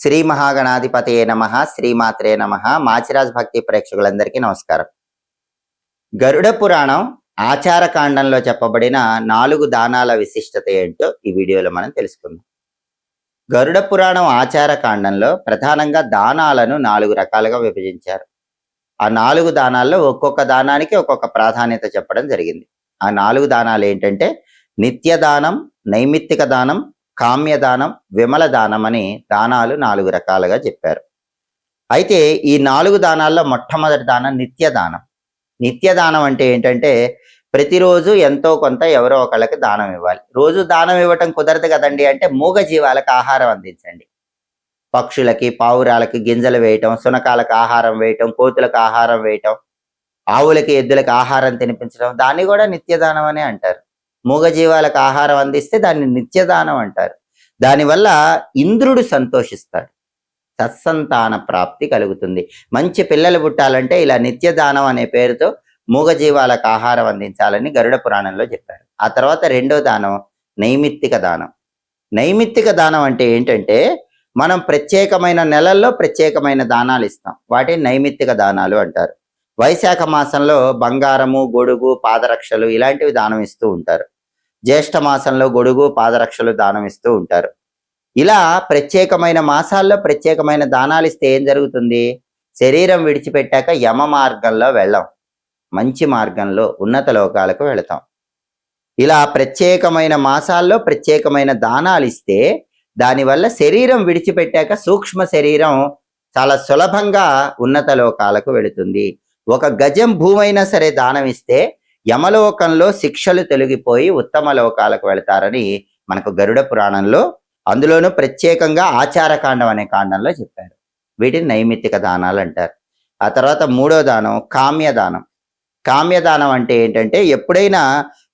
శ్రీ మహాగణాధిపతయే నమః, శ్రీమాత్రే నమః. మాచిరాజ్ భక్తి ప్రేక్షకులందరికీ నమస్కారం. గరుడ పురాణం ఆచారకాండంలో చెప్పబడిన 4 దానాల విశిష్టత ఏంటో ఈ వీడియోలో మనం తెలుసుకుందాం. గరుడ పురాణం ఆచారకాండంలో ప్రధానంగా దానాలను 4 రకాలుగా విభజించారు. ఆ 4 దానాల్లో ఒక్కొక్క దానానికి ఒక్కొక్క ప్రాధాన్యత చెప్పడం జరిగింది. ఆ 4 దానాలు ఏంటంటే నిత్యదానం, నైమిత్తిక దానం, కామ్యదానం, విమల దానం అని దానాలు 4 రకాలుగా చెప్పారు. అయితే ఈ 4 దానాల్లో మొట్టమొదటి దానం నిత్యదానం. నిత్యదానం అంటే ఏంటంటే ప్రతిరోజు ఎంతో కొంత ఎవరో ఒకళ్ళకి దానం ఇవ్వాలి. రోజు దానం ఇవ్వటం కుదరదు కదండి అంటే మూగ జీవాలకు ఆహారం అందించండి. పక్షులకి, పావురాలకి గింజలు వేయటం, శునకాలకు ఆహారం వేయటం, కోతులకు ఆహారం వేయటం, ఆవులకి, ఎద్దులకు ఆహారం తినిపించడం, దాన్ని కూడా నిత్యదానం అనే అంటారు. మూగజీవాలకు ఆహారం అందిస్తే దాన్ని నిత్యదానం అంటారు. దానివల్ల ఇంద్రుడు సంతోషిస్తాడు, సత్సంతాన ప్రాప్తి కలుగుతుంది. మంచి పిల్లలు పుట్టాలంటే ఇలా నిత్యదానం అనే పేరుతో మూగజీవాలకు ఆహారం అందించాలని గరుడ పురాణంలో చెప్పారు. ఆ తర్వాత రెండో దానం నైమిత్తిక దానం. నైమిత్తిక దానం అంటే ఏంటంటే మనం ప్రత్యేకమైన నెలల్లో ప్రత్యేకమైన దానాలు ఇస్తాం, వాటిని నైమిత్తిక దానాలు అంటారు. వైశాఖ మాసంలో బంగారము, గొడుగు, పాదరక్షలు ఇలాంటివి దానం ఇస్తూ ఉంటారు. జ్యేష్ఠ మాసంలో గొడుగు, పాదరక్షలు దానం ఇస్తూ ఉంటారు. ఇలా ప్రత్యేకమైన మాసాల్లో ప్రత్యేకమైన దానాలు ఇస్తే ఏం జరుగుతుంది? శరీరం విడిచిపెట్టాక యమ మార్గంలో వెళ్ళాం, మంచి మార్గంలో ఉన్నత లోకాలకు వెళతాం. ఇలా ప్రత్యేకమైన మాసాల్లో ప్రత్యేకమైన దానాలు ఇస్తే దానివల్ల శరీరం విడిచిపెట్టాక సూక్ష్మ శరీరం చాలా సులభంగా ఉన్నత లోకాలకు వెళుతుంది. 1 గజం భూమైనా సరే దానం ఇస్తే యమలోకంలో శిక్షలు తొలగిపోయి ఉత్తమ లోకాలకు వెళతారని మనకు గరుడ పురాణంలో, అందులోనూ ప్రత్యేకంగా ఆచారకాండం అనే కాండంలో చెప్పారు. వీటిని నైమిత్తిక దానాలు అంటారు. ఆ తర్వాత మూడో దానం కామ్యదానం. కామ్యదానం అంటే ఏంటంటే ఎప్పుడైనా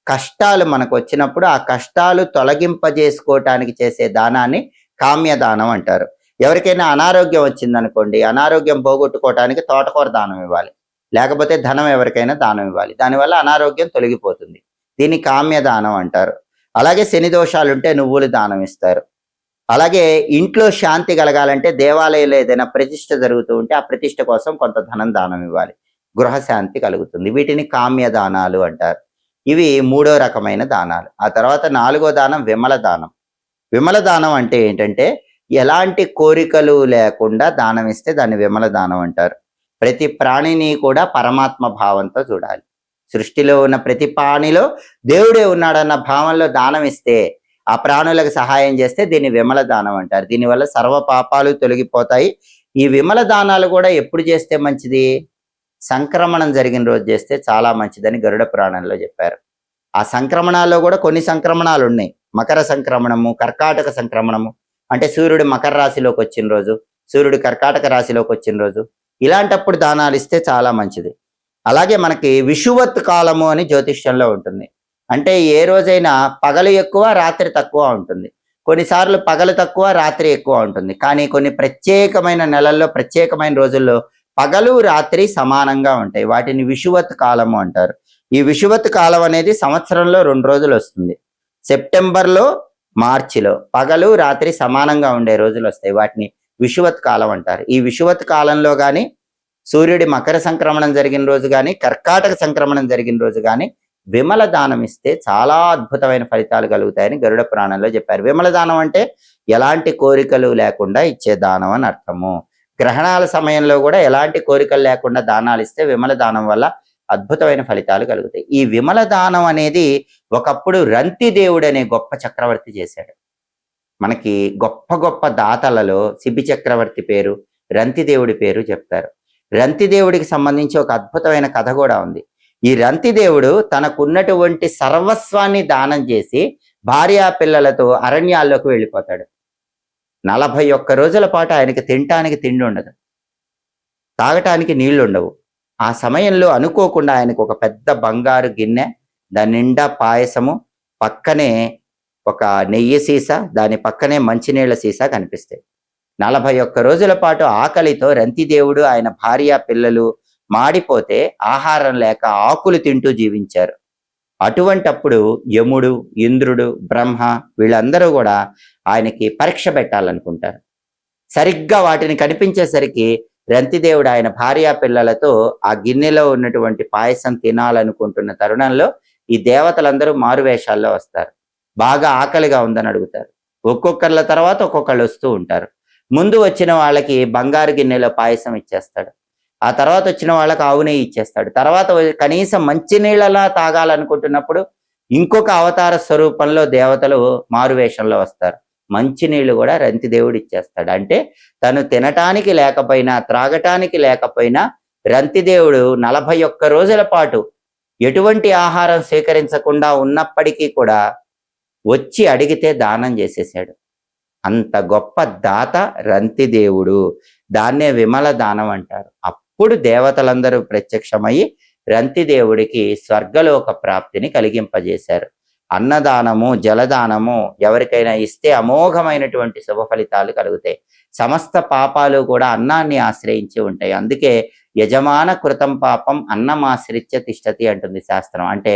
కష్టాలు మనకు వచ్చినప్పుడు ఆ కష్టాలు తొలగింపజేసుకోవటానికి చేసే దానాన్ని కామ్యదానం అంటారు. ఎవరికైనా అనారోగ్యం వచ్చిందనుకోండి, అనారోగ్యం పోగొట్టుకోవటానికి తోటకూర దానం ఇవ్వాలి, లేకపోతే ధనం ఎవరికైనా దానం ఇవ్వాలి. దానివల్ల అనారోగ్యం తొలగిపోతుంది. దీన్ని కామ్యదానం అంటారు. అలాగే శని దోషాలు ఉంటే నువ్వులు దానం ఇస్తారు. అలాగే ఇంట్లో శాంతి కలగాలంటే దేవాలయంలో ఏదైనా ప్రతిష్ఠ జరుగుతూ ఉంటే ఆ ప్రతిష్ఠ కోసం కొంత ధనం దానం ఇవ్వాలి, గృహశాంతి కలుగుతుంది. వీటిని కామ్యదానాలు అంటారు. ఇవి 3వ రకమైన దానాలు. ఆ తర్వాత 4వ దానం విమల దానం. విమల దానం అంటే ఏంటంటే ఎలాంటి కోరికలు లేకుండా దానం ఇస్తే దాన్ని విమల దానం అంటారు. ప్రతి ప్రాణిని కూడా పరమాత్మ భావంతో చూడాలి. సృష్టిలో ఉన్న ప్రతి ప్రాణిలో దేవుడే ఉన్నాడన్న భావంలో దానం ఇస్తే, ఆ ప్రాణులకు సహాయం చేస్తే దీన్ని విమల దానం అంటారు. దీనివల్ల సర్వ పాపాలు తొలగిపోతాయి. ఈ విమల దానాలు కూడా ఎప్పుడు చేస్తే మంచిది? సంక్రమణం జరిగిన రోజు చేస్తే చాలా మంచిదని గరుడ పురాణంలో చెప్పారు. ఆ సంక్రమణాల్లో కూడా కొన్ని సంక్రమణాలు ఉన్నాయి. మకర సంక్రమణము, కర్కాటక సంక్రమణము అంటే సూర్యుడు మకర రాశిలోకి వచ్చిన రోజు, సూర్యుడు కర్కాటక రాశిలోకి వచ్చిన రోజు, ఇలాంటప్పుడు దానాలు ఇస్తే చాలా మంచిది. అలాగే మనకి విషువత్ కాలము అని జ్యోతిష్యంలో ఉంటుంది. అంటే ఏ రోజైనా పగలు ఎక్కువ, రాత్రి తక్కువ ఉంటుంది. కొన్నిసార్లు పగలు తక్కువ, రాత్రి ఎక్కువ ఉంటుంది. కానీ కొన్ని ప్రత్యేకమైన నెలల్లో, ప్రత్యేకమైన రోజుల్లో పగలు రాత్రి సమానంగా ఉంటాయి. వాటిని విషువత్ కాలము అంటారు. ఈ విషువత్ కాలం అనేది సంవత్సరంలో 2 రోజులు వస్తుంది. సెప్టెంబర్లో, మార్చిలో పగలు రాత్రి సమానంగా ఉండే రోజులు వస్తాయి. వాటిని విషువత్ కాలం అంటారు. ఈ విషువత్ కాలంలో కానీ, సూర్యుడి మకర సంక్రమణం జరిగిన రోజు కానీ, కర్కాటక సంక్రమణం జరిగిన రోజు కానీ విమల దానం ఇస్తే చాలా అద్భుతమైన ఫలితాలు కలుగుతాయని గరుడ పురాణంలో చెప్పారు. విమల దానం అంటే ఎలాంటి కోరికలు లేకుండా ఇచ్చే దానం అని అర్థము. గ్రహణాల సమయంలో కూడా ఎలాంటి కోరికలు లేకుండా దానాలు ఇస్తే విమల దానం వల్ల అద్భుతమైన ఫలితాలు కలుగుతాయి. ఈ విమల దానం అనేది ఒకప్పుడు రంతిదేవుడు అనే గొప్ప చక్రవర్తి చేశాడు. మనకి గొప్ప గొప్ప దాతలలో శిబి చక్రవర్తి పేరు, రంతిదేవుడి పేరు చెప్తారు. రంతిదేవుడికి సంబంధించి ఒక అద్భుతమైన కథ కూడా ఉంది. ఈ రంతిదేవుడు తనకున్నటువంటి సర్వస్వాన్ని దానం చేసి భార్యా పిల్లలతో అరణ్యాల్లోకి వెళ్ళిపోతాడు. 41 రోజుల పాటు ఆయనకి తినటానికి తిండి ఉండదు, తాగటానికి నీళ్లు ఉండవు. ఆ సమయంలో అనుకోకుండా ఆయనకు ఒక పెద్ద బంగారు గిన్నె, దాని నిండా పాయసము, పక్కనే ఒక నెయ్యి సీసా, దాని పక్కనే మంచినీళ్ల సీసా కనిపిస్తాయి. 41 రోజుల పాటు ఆకలితో రంతిదేవుడు, ఆయన భార్య, పిల్లలు మాడిపోతే ఆహారం లేక ఆకులు తింటూ జీవించారు. అటువంటప్పుడు యముడు, ఇంద్రుడు, బ్రహ్మ వీళ్ళందరూ కూడా ఆయనకి పరీక్ష పెట్టాలనుకుంటారు. సరిగ్గా వాటిని కనిపించేసరికి రంతిదేవుడు ఆయన భార్యా పిల్లలతో ఆ గిన్నెలో ఉన్నటువంటి పాయసం తినాలనుకుంటున్న తరుణంలో ఈ దేవతలందరూ మారువేషాల్లో వస్తారు. బాగా ఆకలిగా ఉందని అడుగుతారు. ఒక్కొక్కళ్ళ తర్వాత ఒక్కొక్కళ్ళు వస్తూ ఉంటారు. ముందు వచ్చిన వాళ్ళకి బంగారు గిన్నెలో పాయసం ఇచ్చేస్తాడు. ఆ తర్వాత వచ్చిన వాళ్ళకి ఆవు నెయ్యి ఇచ్చేస్తాడు. తర్వాత కనీసం మంచినీళ్ళలా తాగాలనుకుంటున్నప్పుడు ఇంకొక అవతార స్వరూపంలో దేవతలు మారువేషంలో వస్తారు. మంచినీళ్ళు కూడా రంతిదేవుడు ఇచ్చేస్తాడు. అంటే తను తినటానికి లేకపోయినా త్రాగటానికి లేకపోయినా రంతిదేవుడు 41 రోజుల పాటు ఎటువంటి ఆహారం స్వీకరించకుండా ఉన్నప్పటికీ కూడా వచ్చి అడిగితే దానం చేసేసాడు. అంత గొప్ప దాత రంతిదేవుడు. దాన్నే విమల దానం అంటారు. అప్పుడు దేవతలందరూ ప్రత్యక్షమయ్యి రంతిదేవుడికి స్వర్గలోక ప్రాప్తిని కలిగింపజేశారు. అన్నదానము జలదానము ఎవరికైనా ఇస్తే అమోఘమైనటువంటి శుభ ఫలితాలు కలుగుతాయి. సమస్త పాపాలు కూడా అన్నాన్ని ఆశ్రయించి ఉంటాయి. అందుకే యజమాన కృతం పాపం అన్నమాశ్రిత్య తిష్టతి అంటుంది శాస్త్రం. అంటే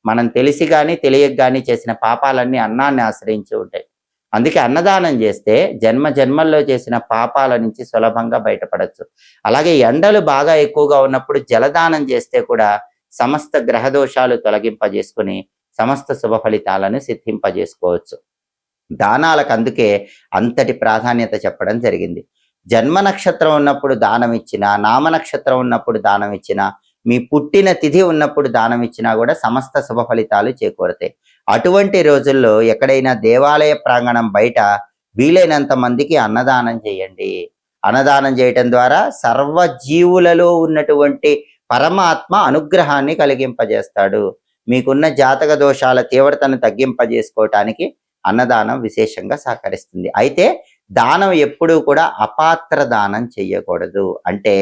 మనం తెలిసి కానీ తెలియక కానీ చేసిన పాపాలన్నీ అన్నాన్ని ఆశ్రయించి ఉంటాయి. అందుకే అన్నదానం చేస్తే జన్మ జన్మల్లో చేసిన పాపాల నుంచి సులభంగా బయటపడచ్చు. అలాగే ఎండలు బాగా ఎక్కువగా ఉన్నప్పుడు జలదానం చేస్తే కూడా సమస్త గ్రహదోషాలు తొలగింపజేసుకుని సమస్త శుభ ఫలితాలను సిద్ధింపజేసుకోవచ్చు. దానాలకు అందుకే అంతటి ప్రాధాన్యత చెప్పడం జరిగింది. జన్మ నక్షత్రం ఉన్నప్పుడు దానం ఇచ్చినా, నామ నక్షత్రం ఉన్నప్పుడు దానం ఇచ్చినా, మీ పుట్టిన తిథి ఉన్నప్పుడు దానం ఇచ్చినా కూడా సమస్త శుభ ఫలితాలు చేకూరతాయి. అటువంటి రోజుల్లో ఎక్కడైనా దేవాలయ ప్రాంగణం బయట వీలైనంత మందికి అన్నదానం చేయండి. అన్నదానం చేయటం ద్వారా సర్వజీవులలో ఉన్నటువంటి పరమాత్మ అనుగ్రహాన్ని కలిగింపజేస్తాడు. మీకున్న జాతక దోషాల తీవ్రతను తగ్గింపజేసుకోవటానికి అన్నదానం విశేషంగా సహకరిస్తుంది. అయితే దానం ఎప్పుడూ కూడా అపాత్ర దానం చెయ్యకూడదు. అంటే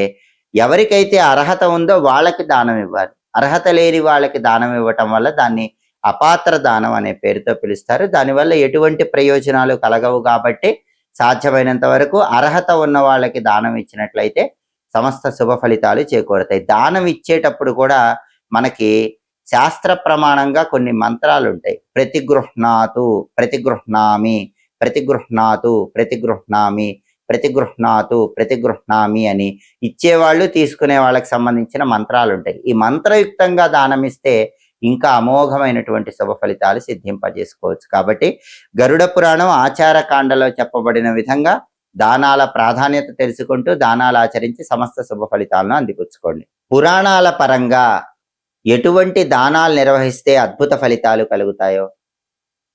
ఎవరికైతే అర్హత ఉందో వాళ్ళకి దానం ఇవ్వాలి. అర్హత లేని వాళ్ళకి దానం ఇవ్వటం వల్ల దాన్ని అపాత్ర దానం అనే పేరుతో పిలుస్తారు. దానివల్ల ఎటువంటి ప్రయోజనాలు కలగవు. కాబట్టి సాధ్యమైనంత వరకు అర్హత ఉన్న వాళ్ళకి దానం ఇచ్చినట్లయితే సమస్త శుభ ఫలితాలు చేకూరుతాయి. దానం ఇచ్చేటప్పుడు కూడా మనకి శాస్త్ర ప్రమాణంగా కొన్ని మంత్రాలు ఉంటాయి. ప్రతిగృహ్ణాతు, ప్రతిగృహ్ణామి, ప్రతిగృహ్ణాతు, ప్రతిగృహ్ణామి, ప్రతిగృహ్ణాతు, ప్రతిగృహ్ణామి అని ఇచ్చేవాళ్ళు తీసుకునే వాళ్ళకి సంబంధించిన మంత్రాలు ఉంటాయి. ఈ మంత్రయుక్తంగా దానం ఇస్తే ఇంకా అమోఘమైనటువంటి శుభ ఫలితాలు సిద్ధింపజేసుకోవచ్చు. కాబట్టి గరుడ పురాణం ఆచారకాండలో చెప్పబడిన విధంగా దానాల ప్రాధాన్యత తెలుసుకుంటూ దానాలు ఆచరించి సమస్త శుభ ఫలితాలను అందిపుచ్చుకోండి. పురాణాల పరంగా ఎటువంటి దానాలు నిర్వహిస్తే అద్భుత ఫలితాలు కలుగుతాయో,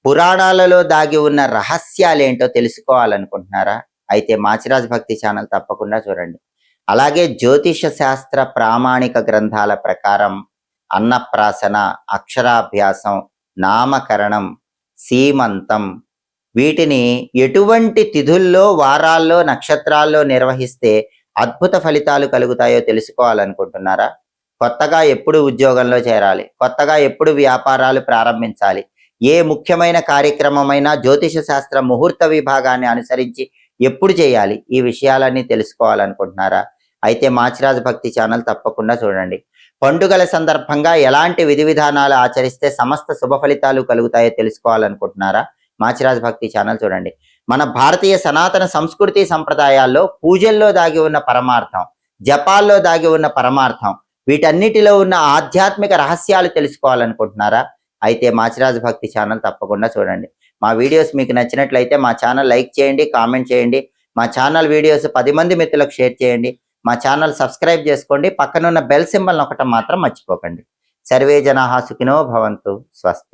పురాణాలలో దాగి ఉన్న రహస్యాలేంటో తెలుసుకోవాలనుకుంటున్నారా? అయితే మాచిరాజ్ భక్తి ఛానల్ తప్పకుండా చూడండి. అలాగే జ్యోతిష శాస్త్ర ప్రామాణిక గ్రంథాల ప్రకారం అన్నప్రాసన, అక్షరాభ్యాసం, నామకరణం, సీమంతం వీటిని ఎటువంటి తిథుల్లో, వారాల్లో, నక్షత్రాల్లో నిర్వహిస్తే అద్భుత ఫలితాలు కలుగుతాయో తెలుసుకోవాలనుకుంటున్నారా? కొత్తగా ఎప్పుడు ఉద్యోగంలో చేరాలి, కొత్తగా ఎప్పుడు వ్యాపారాలు ప్రారంభించాలి, ఏ ముఖ్యమైన కార్యక్రమమైనా జ్యోతిష శాస్త్ర ముహూర్త విభాగాన్ని అనుసరించి ఎప్పుడు చేయాలి, ఈ విషయాలన్నీ తెలుసుకోవాలనుకుంటున్నారా? అయితే మాచిరాజ్ భక్తి ఛానల్ తప్పకుండా చూడండి. పండుగల సందర్భంగా ఎలాంటి విధి విధానాలు ఆచరిస్తే సమస్త శుభ ఫలితాలు కలుగుతాయో తెలుసుకోవాలనుకుంటున్నారా? మాచిరాజ్ భక్తి ఛానల్ చూడండి. మన భారతీయ సనాతన సంస్కృతి సంప్రదాయాల్లో పూజల్లో దాగి ఉన్న పరమార్థం, జపాల్లో దాగి ఉన్న పరమార్థం, వీటన్నిటిలో ఉన్న ఆధ్యాత్మిక రహస్యాలు తెలుసుకోవాలనుకుంటున్నారా? అయితే మాచిరాజ్ భక్తి ఛానల్ తప్పకుండా చూడండి. మా వీడియోస్ మీకు నచ్చినట్లయితే మా ఛానల్ లైక్ చేయండి, కామెంట్ చేయండి. మా ఛానల్ వీడియోస్ 10 మంది మిత్రులకు షేర్ చేయండి. మా ఛానల్ సబ్స్క్రైబ్ చేసుకోండి. పక్కనున్న బెల్ సింబల్ నొక్కటం మాత్రం మర్చిపోకండి. సర్వే జనాః సుఖినో భవంతు. స్వస్తి.